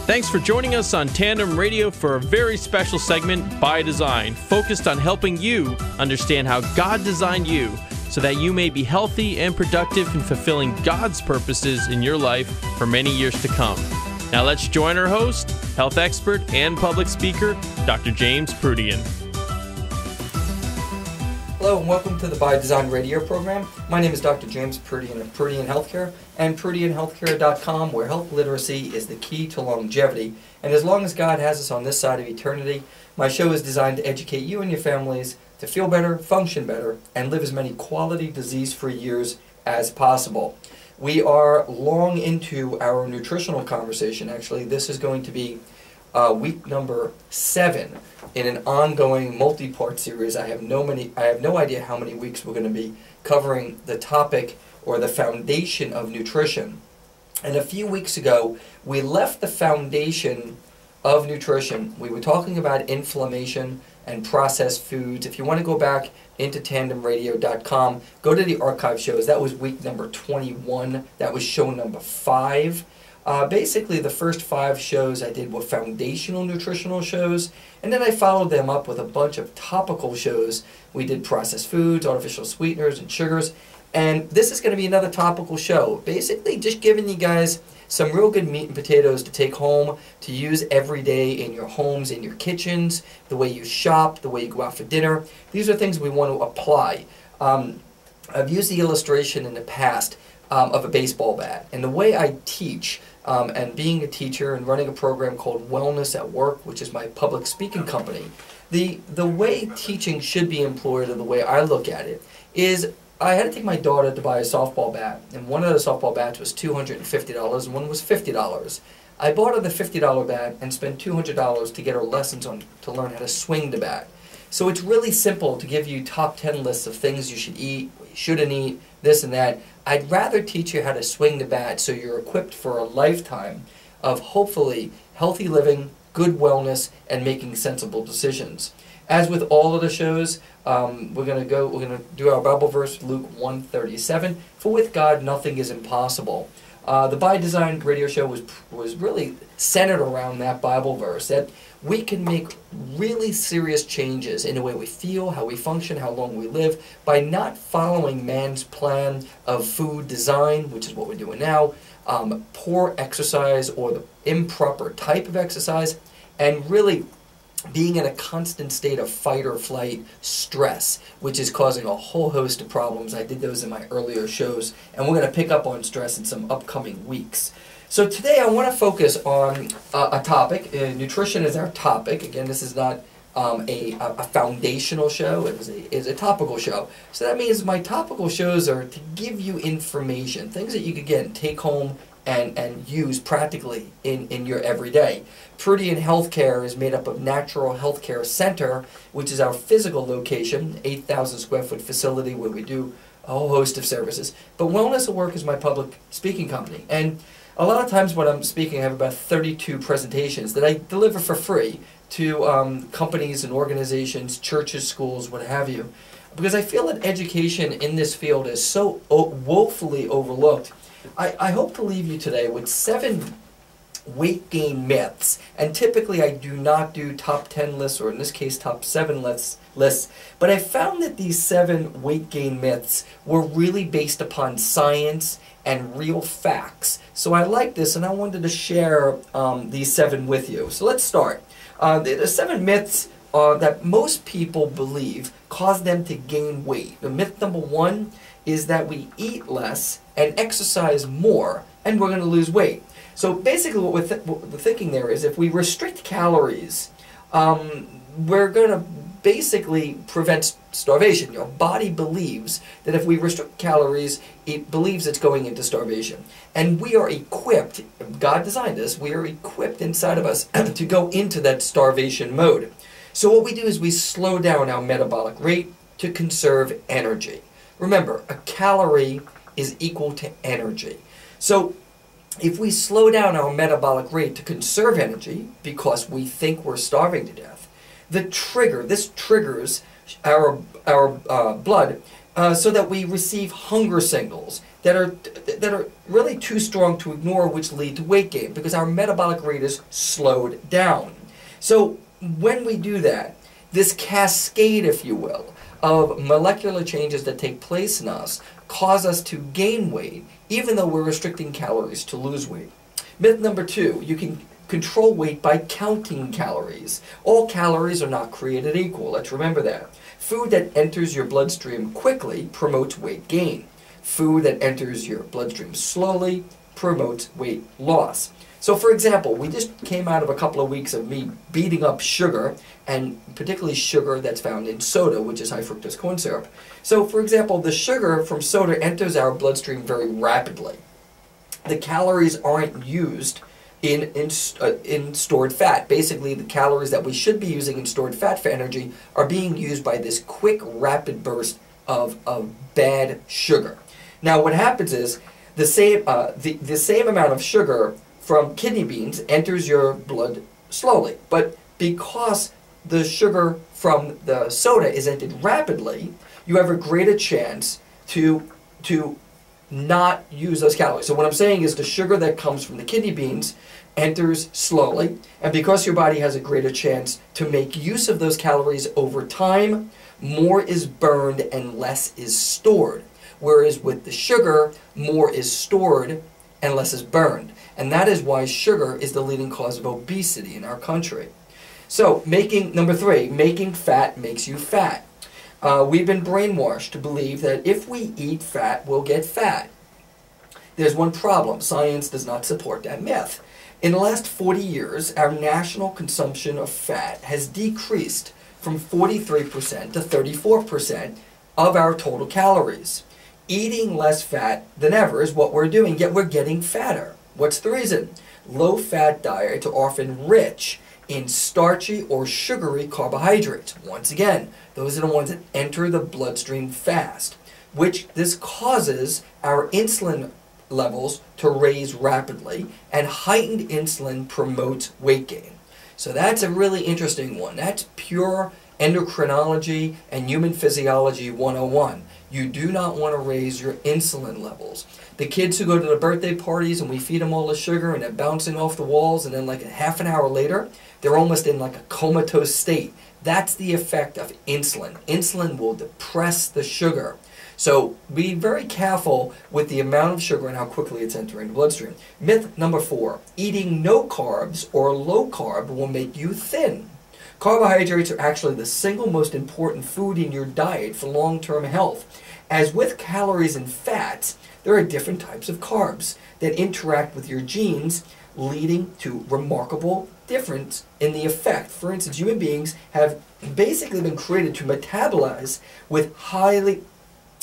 Thanks for joining us on Tandem Radio for a very special segment, By Design, focused on helping you understand how God designed you so that you may be healthy and productive in fulfilling God's purposes in your life for many years to come. Now let's join our host, health expert and public speaker, Dr. James Proodian. Hello and welcome to the By Design radio program. My name is Dr. James Proodian of Proodian Healthcare and ProodianHealthcare.com, where health literacy is the key to longevity. And as long as God has us on this side of eternity, my show is designed to educate you and your families to feel better, function better, and live as many quality disease-free years as possible. We are long into our nutritional conversation. Actually, this is going to be week number 7 in an ongoing multi-part series. I have no idea how many weeks we're going to be covering the topic or the foundation of nutrition. And a few weeks ago, we left the foundation of nutrition. We were talking about inflammation and processed foods. If you want to go back into tandemradio.com, go to the archive shows. That was week number 21. That was show number 5. Basically, the first 5 shows I did were foundational nutritional shows, and then I followed them up with a bunch of topical shows. We did processed foods, artificial sweeteners, and sugars, and this is going to be another topical show. Basically, just giving you guys some real good meat and potatoes to take home, to use every day in your homes, in your kitchens, the way you shop, the way you go out for dinner. These are things we want to apply. I've used the illustration in the past of a baseball bat, and the way I teach, and being a teacher and running a program called Wellness at Work, which is my public speaking company, the way teaching should be employed, or the way I look at it, is I had to take my daughter to buy a softball bat, and one of the softball bats was $250 and one was $50. I bought her the $50 bat and spent $200 to get her lessons on to learn how to swing the bat. So it's really simple to give you top 10 lists of things you should eat, what you shouldn't eat, this and that. I'd rather teach you how to swing the bat so you're equipped for a lifetime of hopefully healthy living, good wellness, and making sensible decisions. As with all of the shows, we're going to do our Bible verse, Luke 1:37. For with God nothing is impossible. The By Design radio show was really centered around that Bible verse, that we can make really serious changes in the way we feel, how we function, how long we live, by not following man's plan of food design, which is what we're doing now, poor exercise or the improper type of exercise, and really being in a constant state of fight or flight stress, which is causing a whole host of problems. I did those in my earlier shows, and we're going to pick up on stress in some upcoming weeks. So today I want to focus on a topic. Nutrition is our topic. Again, this is not a foundational show. It is a topical show. So that means my topical shows are to give you information, things that you can, again, take home and use practically in your everyday. Proodian Healthcare is made up of Natural Healthcare Center, which is our physical location, 8,000 square foot facility where we do a whole host of services. But Wellness at Work is my public speaking company. And a lot of times when I'm speaking, I have about 32 presentations that I deliver for free to companies and organizations, churches, schools, what have you. Because I feel that education in this field is so woefully overlooked. I hope to leave you today with 7 weight gain myths, and typically I do not do top 10 lists, or in this case top 7 lists, but I found that these 7 weight gain myths were really based upon science and real facts. So I like this, and I wanted to share these 7 with you. So let's start. The 7 myths that most people believe cause them to gain weight. The myth number 1 is that we eat less and exercise more, and we're going to lose weight. So basically what the thinking there is, if we restrict calories, we're going to basically prevent starvation. Your body believes that if we restrict calories, it believes it's going into starvation. And we are equipped, God designed us, we are equipped inside of us to go into that starvation mode. So what we do is we slow down our metabolic rate to conserve energy. Remember, a calorie is equal to energy. So if we slow down our metabolic rate to conserve energy because we think we're starving to death, this triggers our blood so that we receive hunger signals. that are really too strong to ignore, which lead to weight gain because our metabolic rate is slowed down. So when we do that, this cascade, if you will, of molecular changes that take place in us cause us to gain weight, even though we're restricting calories to lose weight. Myth number 2, you can control weight by counting calories. All calories are not created equal. Let's remember that. Food that enters your bloodstream quickly promotes weight gain. Food that enters your bloodstream slowly promotes weight loss. So for example, we just came out of a couple of weeks of me beating up sugar, and particularly sugar that's found in soda, which is high fructose corn syrup. So for example, the sugar from soda enters our bloodstream very rapidly. The calories aren't used in stored fat. Basically, the calories that we should be using in stored fat for energy are being used by this quick, rapid burst of bad sugar. Now, what happens is the same amount of sugar from kidney beans enters your blood slowly, but because the sugar from the soda is entered rapidly, you have a greater chance to not use those calories. So what I'm saying is the sugar that comes from the kidney beans enters slowly, and because your body has a greater chance to make use of those calories over time, more is burned and less is stored. Whereas with the sugar, more is stored and less is burned. And that is why sugar is the leading cause of obesity in our country. So, number 3, making fat makes you fat. We've been brainwashed to believe that if we eat fat, we'll get fat. There's one problem. Science does not support that myth. In the last 40 years, our national consumption of fat has decreased from 43% to 34% of our total calories. Eating less fat than ever is what we're doing, yet we're getting fatter. What's the reason? Low-fat diets are often rich in starchy or sugary carbohydrates. Once again, those are the ones that enter the bloodstream fast, which this causes our insulin levels to raise rapidly, and heightened insulin promotes weight gain. So that's a really interesting one. That's pure endocrinology and human physiology 101. You do not want to raise your insulin levels. The kids who go to the birthday parties and we feed them all the sugar and they're bouncing off the walls, and then like a half an hour later, they're almost in like a comatose state. That's the effect of insulin. Insulin will depress the sugar. So be very careful with the amount of sugar and how quickly it's entering the bloodstream. Myth number 4, eating no carbs or low carb will make you thin. Carbohydrates are actually the single most important food in your diet for long-term health. As with calories and fats, there are different types of carbs that interact with your genes, leading to remarkable difference in the effect. For instance, human beings have basically been created to metabolize with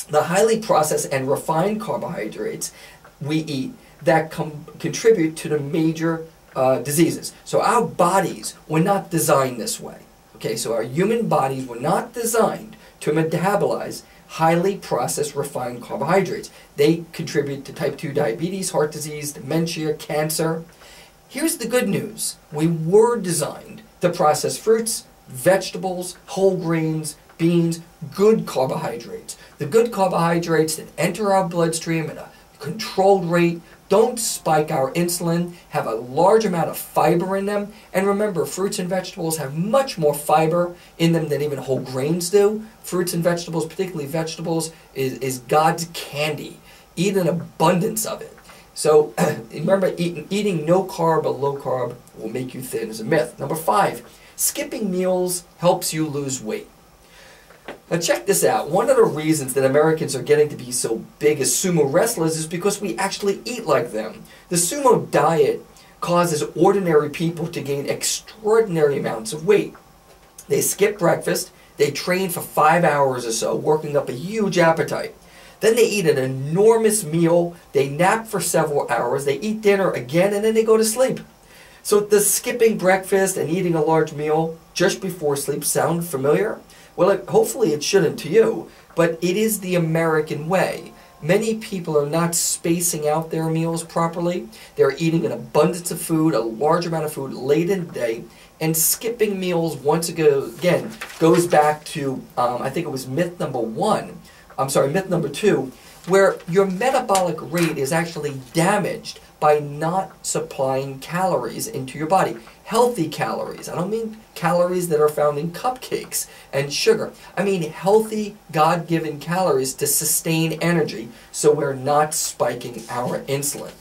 the highly processed and refined carbohydrates we eat that contribute to the major diseases. So our bodies were not designed this way. Okay, so our human bodies were not designed to metabolize highly processed refined carbohydrates. They contribute to type 2 diabetes, heart disease, dementia, cancer. Here's the good news. We were designed to process fruits, vegetables, whole grains, beans, good carbohydrates. The good carbohydrates that enter our bloodstream at a controlled rate, don't spike our insulin, have a large amount of fiber in them. And remember, fruits and vegetables have much more fiber in them than even whole grains do. Fruits and vegetables, particularly vegetables, is God's candy. Eat an abundance of it. So remember, eating no carb or low carb will make you thin is a myth. Number 5, skipping meals helps you lose weight. Now check this out. One of the reasons that Americans are getting to be so big as sumo wrestlers is because we actually eat like them. The sumo diet causes ordinary people to gain extraordinary amounts of weight. They skip breakfast, they train for 5 hours or so, working up a huge appetite. Then they eat an enormous meal, they nap for several hours, they eat dinner again, and then they go to sleep. So does skipping breakfast and eating a large meal just before sleep sound familiar? Well, hopefully it shouldn't to you, but it is the American way. Many people are not spacing out their meals properly. They're eating an abundance of food, a large amount of food late in the day, and skipping meals once again goes back to, I think it was myth number 2, where your metabolic rate is actually damaged by not supplying calories into your body. Healthy calories. I don't mean calories that are found in cupcakes and sugar. I mean healthy, God-given calories to sustain energy so we're not spiking our insulin.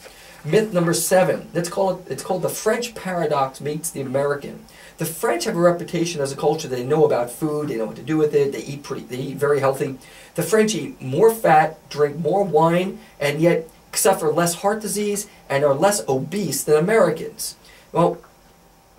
Myth number 7, it's called the French paradox meets the American. The French have a reputation as a culture. They know about food, they know what to do with it, they eat very healthy. The French eat more fat, drink more wine, and yet suffer less heart disease and are less obese than Americans. Well,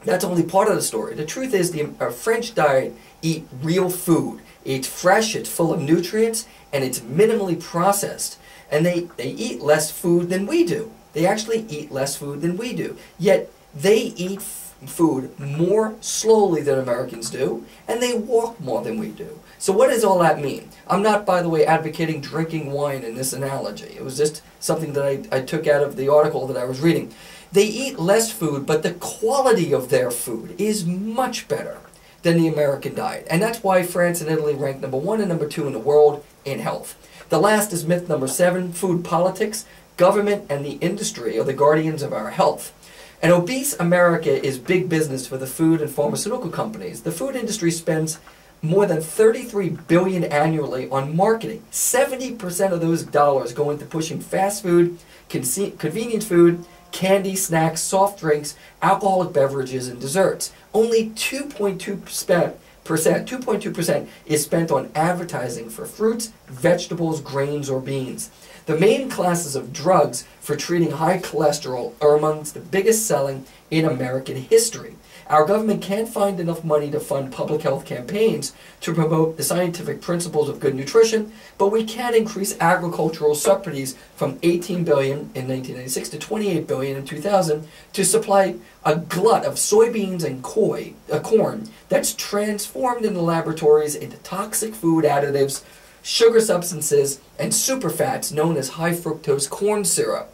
that's only part of the story. The truth is the French diet eat real food. It's fresh, it's full of nutrients, and it's minimally processed. And they eat less food than we do. They actually eat less food than we do. Yet they eat food more slowly than Americans do, and they walk more than we do. So what does all that mean? I'm not, by the way, advocating drinking wine in this analogy. It was just something that I took out of the article that I was reading. They eat less food, but the quality of their food is much better than the American diet. And that's why France and Italy rank number 1 and number 2 in the world in health. The last is myth number 7, food politics. Government and the industry are the guardians of our health. An obese America is big business for the food and pharmaceutical companies. The food industry spends more than $33 billion annually on marketing. 70% of those dollars go into pushing fast food, convenience food, candy, snacks, soft drinks, alcoholic beverages, and desserts. Only 2.2% is spent on advertising for fruits, vegetables, grains, or beans. The main classes of drugs for treating high cholesterol are amongst the biggest selling in American history. Our government can't find enough money to fund public health campaigns to promote the scientific principles of good nutrition, but we can increase agricultural subsidies from $18 billion in 1996 to $28 billion in 2000 to supply a glut of soybeans and corn that's transformed in the laboratories into toxic food additives, sugar substances, and superfats known as high fructose corn syrup.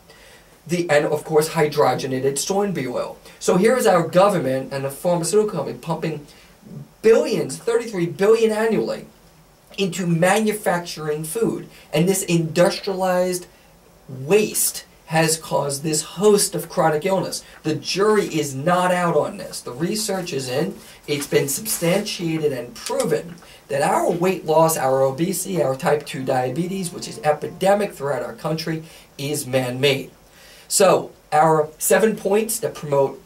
And of course hydrogenated soybean oil. So here is our government and the pharmaceutical company pumping billions, $33 billion annually, into manufacturing food. And this industrialized waste has caused this host of chronic illness. The jury is not out on this. The research is in. It's been substantiated and proven that our weight loss, our obesity, our type 2 diabetes, which is epidemic throughout our country, is man-made. So our 7 points that promote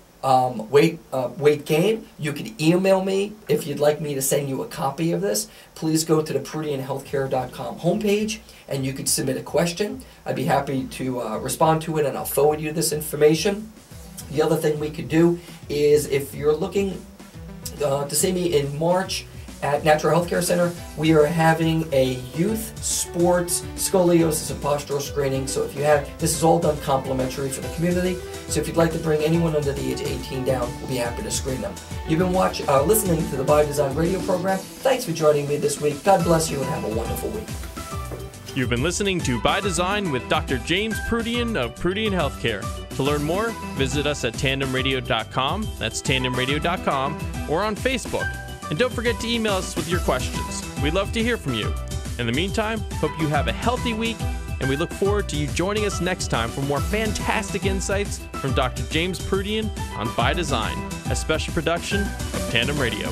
weight gain, you can email me if you'd like me to send you a copy of this. Please go to the ProodianHealthcare.com homepage and you can submit a question. I'd be happy to respond to it and I'll forward you this information. The other thing we could do is if you're looking to see me in March at Natural Healthcare Center, we are having a youth sports scoliosis and postural screening. So if you have, this is all done complimentary for the community. So if you'd like to bring anyone under the age of 18 down, we'll be happy to screen them. You've been listening to the By Design radio program. Thanks for joining me this week. God bless you and have a wonderful week. You've been listening to By Design with Dr. James Proodian of Proodian Healthcare. To learn more, visit us at tandemradio.com, that's tandemradio.com, or on Facebook. And don't forget to email us with your questions. We'd love to hear from you. In the meantime, hope you have a healthy week, and we look forward to you joining us next time for more fantastic insights from Dr. James Proodian on By Design, a special production of Tandem Radio.